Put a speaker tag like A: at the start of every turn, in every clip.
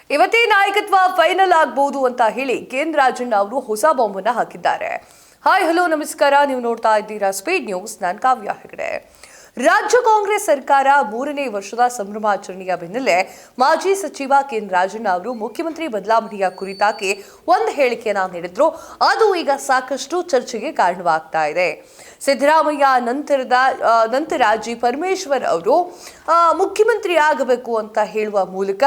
A: ಇವತ್ತೇ ನಾಯಕತ್ವ ಫೈನಲ್ ಆಗಬಹುದು ಅಂತ ಹೇಳಿ ಕೇಂದ್ರ ರಾಜಣ್ಣ ಅವರು ಹೊಸ ಬಾಂಬನ್ನ ಹಾಕಿದ್ದಾರೆ. ಹಾಯ್ ಹಲೋ ನಮಸ್ಕಾರ, ನೀವು ನೋಡ್ತಾ ಇದ್ದೀರಾ ಸ್ಪೀಡ್ ನ್ಯೂಸ್. ನಾನು ಕಾವ್ಯ ಹೆಗಡೆ. ರಾಜ್ಯ ಕಾಂಗ್ರೆಸ್ ಸರ್ಕಾರ 3ನೇ ವರ್ಷದ ಸಂಭ್ರಮಾಚರಣೆಯ ಬೆನ್ನಲ್ಲೇ ಮಾಜಿ ಸಚಿವ ಕೇಂದ್ರ ರಾಜಣ್ಣ ಅವರು ಮುಖ್ಯಮಂತ್ರಿ ಬದಲಾವಣೆಯ ಕುರಿತಾಗಿ ಒಂದು ಹೇಳಿಕೆಯನ್ನ ನೀಡಿದ್ರು. ಅದು ಈಗ ಸಾಕಷ್ಟು ಚರ್ಚೆಗೆ ಕಾರಣವಾಗ್ತಾ ಇದೆ. ಸಿದ್ದರಾಮಯ್ಯ ನಂತರ ಜಿ ಪರಮೇಶ್ವರ್ ಅವರು ಮುಖ್ಯಮಂತ್ರಿ ಆಗಬೇಕು ಅಂತ ಹೇಳುವ ಮೂಲಕ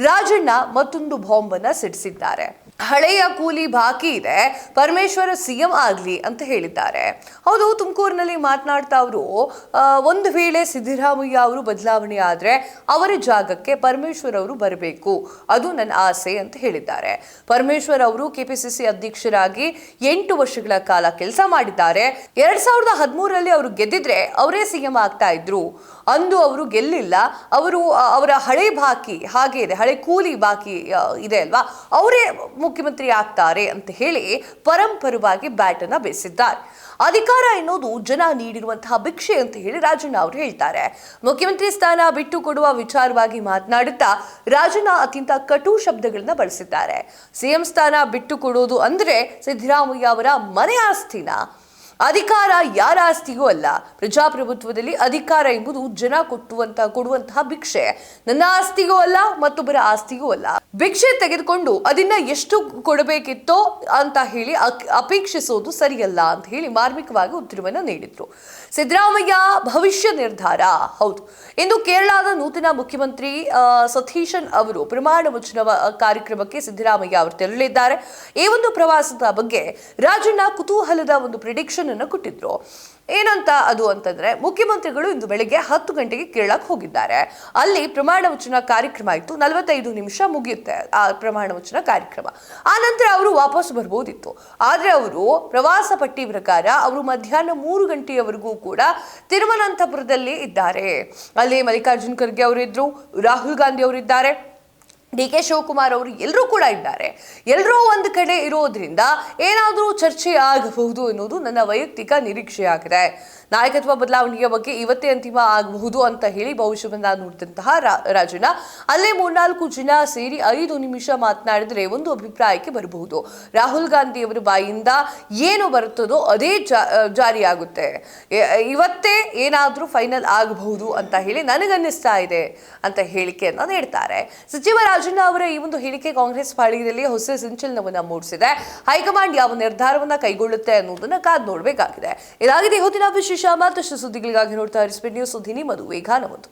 A: ರಾಜಣ್ಣ ಮತ್ತೊಂದು ಬಾಂಬ್ ಅನ್ನ ಸಿಡಿಸಿದ್ದಾರೆ. ಹಳೆಯ ಕೂಲಿ ಬಾಕಿ ಇದೆ, ಪರಮೇಶ್ವರ ಸಿಎಂ ಆಗ್ಲಿ ಅಂತ ಹೇಳಿದ್ದಾರೆ. ಹೌದು, ತುಮಕೂರಿನಲ್ಲಿ ಮಾತನಾಡ್ತಾ ಅವರು ಒಂದು ವೇಳೆ ಸಿದ್ದರಾಮಯ್ಯ ಅವರು ಬದಲಾವಣೆ ಆದ್ರೆ ಅವರ ಜಾಗಕ್ಕೆ ಪರಮೇಶ್ವರ್ ಅವರು ಬರಬೇಕು, ಅದು ನನ್ನ ಆಸೆ ಅಂತ ಹೇಳಿದ್ದಾರೆ. ಪರಮೇಶ್ವರ್ ಅವರು ಕೆಪಿಸಿಸಿ ಅಧ್ಯಕ್ಷರಾಗಿ 8 ವರ್ಷಗಳ ಕಾಲ ಕೆಲಸ ಮಾಡಿದ್ದಾರೆ. 2013ರಲ್ಲಿ ಅವರು ಗೆದ್ದಿದ್ರೆ ಅವರೇ ಸಿಎಂ ಆಗ್ತಾ ಇದ್ರು. ಅಂದು ಅವರು ಗೆಲ್ಲಿಲ್ಲ. ಅವರ ಹಳೆ ಬಾಕಿ ಹಾಗೆ ಇದೆ, ಹಳೆ ಕೂಲಿ ಬಾಕಿ ಇದೆ ಅಲ್ವಾ, ಅವರೇ ಮುಖ್ಯಮಂತ್ರಿ ಆಗ್ತಾರೆ ಅಂತ ಹೇಳಿ ಪರಂಪರವಾಗಿ ಬ್ಯಾಟ್ ಅನ್ನ ಬೇಸಿದ್ದಾರೆ. ಅಧಿಕಾರ ಎನ್ನುವುದು ಜನ ನೀಡಿರುವಂತಹ ಭಿಕ್ಷೆ ಅಂತ ಹೇಳಿ ರಾಜಣ್ಣ ಅವರು ಹೇಳ್ತಾರೆ. ಮುಖ್ಯಮಂತ್ರಿ ಸ್ಥಾನ ಬಿಟ್ಟು ಕೊಡುವ ವಿಚಾರವಾಗಿ ಮಾತನಾಡುತ್ತಾ ರಾಜಣ್ಣ ಅತ್ಯಂತ ಕಟು ಶಬ್ದಗಳನ್ನ ಬಳಸಿದ್ದಾರೆ. ಸಿಎಂ ಸ್ಥಾನ ಬಿಟ್ಟು ಕೊಡೋದು ಅಂದ್ರೆ ಸಿದ್ದರಾಮಯ್ಯ ಅವರ ಮನೆ ಆಸ್ತಿನ, ಅಧಿಕಾರ ಯಾರ ಆಸ್ತಿಗೂ ಅಲ್ಲ. ಪ್ರಜಾಪ್ರಭುತ್ವದಲ್ಲಿ ಅಧಿಕಾರ ಎಂಬುದು ಜನ ಕೊಡುವಂತಹ ಭಿಕ್ಷೆ. ನನ್ನ ಆಸ್ತಿಗೂ ಅಲ್ಲ, ಮತ್ತೊಬ್ಬರ ಆಸ್ತಿಗೂ ಅಲ್ಲ. ಭಿಕ್ಷೆ ತೆಗೆದುಕೊಂಡು ಅದನ್ನ ಎಷ್ಟು ಕೊಡಬೇಕಿತ್ತೋ ಅಂತ ಹೇಳಿ ಅಪೇಕ್ಷಿಸೋದು ಸರಿಯಲ್ಲ ಅಂತ ಹೇಳಿ ಮಾರ್ಮಿಕವಾಗಿ ಉತ್ತರವನ್ನು ನೀಡಿದ್ರು. ಸಿದ್ದರಾಮಯ್ಯ ಭವಿಷ್ಯ ನಿರ್ಧಾರ. ಹೌದು, ಇಂದು ಕೇರಳದ ನೂತನ ಮುಖ್ಯಮಂತ್ರಿ ಸತೀಶನ್ ಅವರು ಪ್ರಮಾಣ ವಚನ ಕಾರ್ಯಕ್ರಮಕ್ಕೆ ಸಿದ್ದರಾಮಯ್ಯ ಅವರು ತೆರಳಿದ್ದಾರೆ. ಈ ಒಂದು ಪ್ರವಾಸದ ಬಗ್ಗೆ ರಾಜಣ್ಣ ಕುತೂಹಲದ ಒಂದು ಪ್ರಿಡಿಕ್ಷನ್ ಅನ್ನು ಕೊಟ್ಟಿದ್ರು. ಏನಂತ ಅದು ಅಂತಂದ್ರೆ, ಮುಖ್ಯಮಂತ್ರಿಗಳು ಇಂದು ಬೆಳಿಗ್ಗೆ 10 ಗಂಟೆಗೆ ಕೇರಳಕ್ಕೆ ಹೋಗಿದ್ದಾರೆ. ಅಲ್ಲಿ ಪ್ರಮಾಣ ವಚನ ಕಾರ್ಯಕ್ರಮ ಇತ್ತು. 45 ನಿಮಿಷ ಮುಗಿಯುತ್ತೆ ಆ ಪ್ರಮಾಣ ವಚನ ಕಾರ್ಯಕ್ರಮ. ಆ ನಂತರ ಅವರು ವಾಪಸ್ ಬರ್ಬೋದಿತ್ತು. ಆದ್ರೆ ಅವರು ಪ್ರವಾಸ ಪಟ್ಟಿ ಪ್ರಕಾರ ಅವರು ಮಧ್ಯಾಹ್ನ 3 ಗಂಟೆಯವರೆಗೂ ಕೂಡ ತಿರುವನಂತಪುರದಲ್ಲಿ ಇದ್ದಾರೆ. ಅಲ್ಲಿ ಮಲ್ಲಿಕಾರ್ಜುನ್ ಖರ್ಗೆ ಅವರಿದ್ರು, ರಾಹುಲ್ ಗಾಂಧಿ ಅವರಿದ್ದಾರೆ, DK ಶಿವಕುಮಾರ್ ಅವರು ಎಲ್ಲರೂ ಕೂಡ ಇದ್ದಾರೆ. ಎಲ್ಲರೂ ಒಂದು ಕಡೆ ಇರೋದ್ರಿಂದ ಏನಾದರೂ ಚರ್ಚೆ ಆಗಬಹುದು ಅನ್ನೋದು ನನ್ನ ವೈಯಕ್ತಿಕ ನಿರೀಕ್ಷೆಯಾಗಿದೆ. ನಾಯಕತ್ವ ಬದಲಾವಣೆಯ ಬಗ್ಗೆ ಇವತ್ತೇ ಅಂತಿಮ ಆಗಬಹುದು ಅಂತ ಹೇಳಿ ಭವಿಷ್ಯವನ್ನ ನುಡಿದಂತಹ ರಾಜಣ್ಣ ಅಲ್ಲೇ 3-4 ಜನ ಸೇರಿ 5 ನಿಮಿಷ ಮಾತನಾಡಿದ್ರೆ ಒಂದು ಅಭಿಪ್ರಾಯಕ್ಕೆ ಬರಬಹುದು. ರಾಹುಲ್ ಗಾಂಧಿ ಅವರ ಬಾಯಿಂದ ಏನು ಬರುತ್ತದೋ ಅದೇ ಜಾರಿಯಾಗುತ್ತೆ. ಇವತ್ತೇ ಏನಾದರೂ ಫೈನಲ್ ಆಗಬಹುದು ಅಂತ ಹೇಳಿ ನನಗನ್ನಿಸ್ತಾ ಇದೆ ಅಂತ ಹೇಳಿಕೆಯನ್ನ ನೀಡ್ತಾರೆ. ಸಚಿವ ರಾಜಣ್ಣ ಅವರ ಈ ಒಂದು ಹೇಳಿಕೆ ಕಾಂಗ್ರೆಸ್ ಪಾಳ್ಯದಲ್ಲಿ ಹೊಸ ಸಂಚಲನವನ್ನ ಮೂಡಿಸಿದೆ. ಹೈಕಮಾಂಡ್ ಯಾವ ನಿರ್ಧಾರವನ್ನ ಕೈಗೊಳ್ಳುತ್ತೆ ಅನ್ನೋದನ್ನ ಕಾದು ನೋಡಬೇಕಾಗಿದೆ. ಇದಾಗಿದೆ ಇವತ್ತಿನ ವಿಶೇಷ. ಮತ್ತಷ್ಟು ಸುದ್ದಿಗಳಿಗಾಗಿ ನೋಡ್ತಾ ಇರಿ ಸ್ಪೀಡ್ ನ್ಯೂಸ್. ಸುದ್ದಿ ನಿಮ್ಮದು, ವೇಗ ನಮ್ಮದು.